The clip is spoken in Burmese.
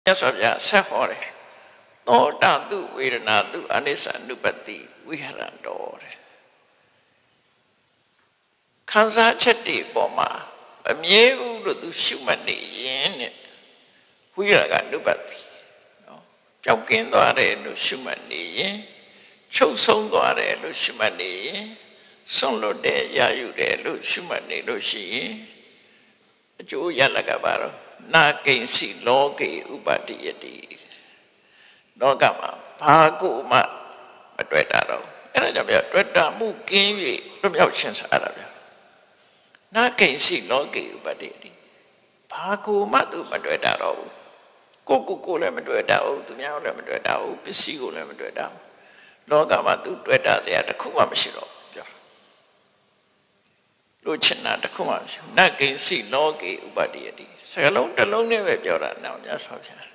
မြတ်စွာဘုရားဆက်ဟောတယ်သောတာတုဝေဒနာတုအနိစ္စ ानु ပတ္တိဝိဟရန္တောတဲ့ခံစားချက်တွေပေါ်မှာအမြဲဘူးလို့သူရှုမှတ်နေရင်တဲ့ဝိရက ानु ပတ္တိနော်ကြောက်ကင်းသွားတယ်လို့ရှုမှတ်နေရင်ချုပ်ဆုံးသွားတယ်လို့ရှုမှတ်နေရင်ဆွန့်လွတ်တယ်ရယူတယ်လို့ရှုမှတ်နေလို့ရှိရင်အကျိုးရလကပါတော့နာကိဉ္စီလောကေဥပတ္တိယတိလောကမှာဘာကိုမှမတွေ့တာတော့အဲ့ဒါကြောင့်ပြတွေ့တာမှုကင်း၍လွတ်မြောက်ခြင်းစားရတာဗျနာကိဉ္စီလောကေဥပတ္တိယတိဘာကိုမှသူမတွေ့တာတော့ကိုလည်းမတွေ့တာဘူးသူများလည်းမတွေ့တာဘူးပစ္စည်းကိုလည်းမတွေ့တာဘူးလောကမှာသူတွေ့တာတရားတစ်ခုမှမရှိတော့ပြောလို့ချင်တာတစ်ခုမှမရှိဘူးနတ်ကိဉ္စီလောကေဥပတ္တိယတိစကားလုံးတစ်လုံးနဲ့ပဲပြောတာနော်မြတ်စွာဘုရား